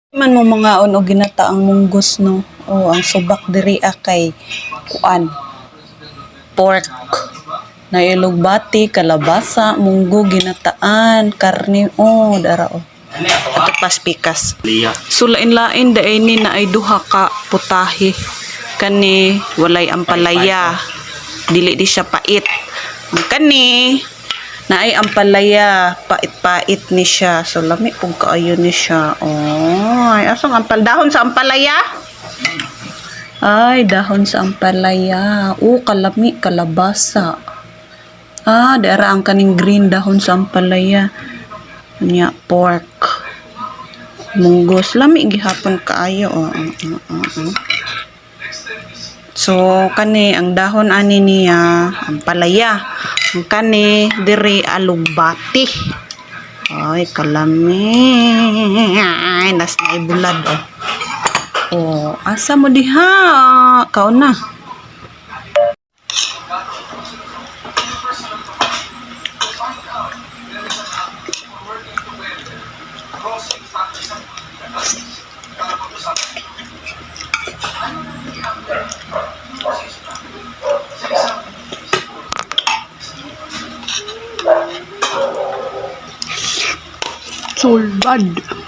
Man mo mga o ginataang munggos no. O ang subak diri kay kuan. Pork. Na ilugbati, kalabasa, munggo, ginataan, karne, dara Ato paspikas. Sulain-lain daay ni na ay duha ka putahe. Kani walay ampalaya. Dili di siya pait. Ang kani na ay ampalaya, pait-pait ni siya. So lami pug kaayo ni siya. Ay asong dahon sa ampalaya? Ay, dahon sa ampalaya. Kalami, kalabasa. Dara ang kaning green dahon sa ampalaya. Nya pork. Munggos. Lami gihapon kaayo. So, kani, ang dahon ani niya, ampalaya. Ang kani, diri alugbati. Ay, kalami. Ay, nas na ibulad, asa mo diha? Kao na. Sulbad.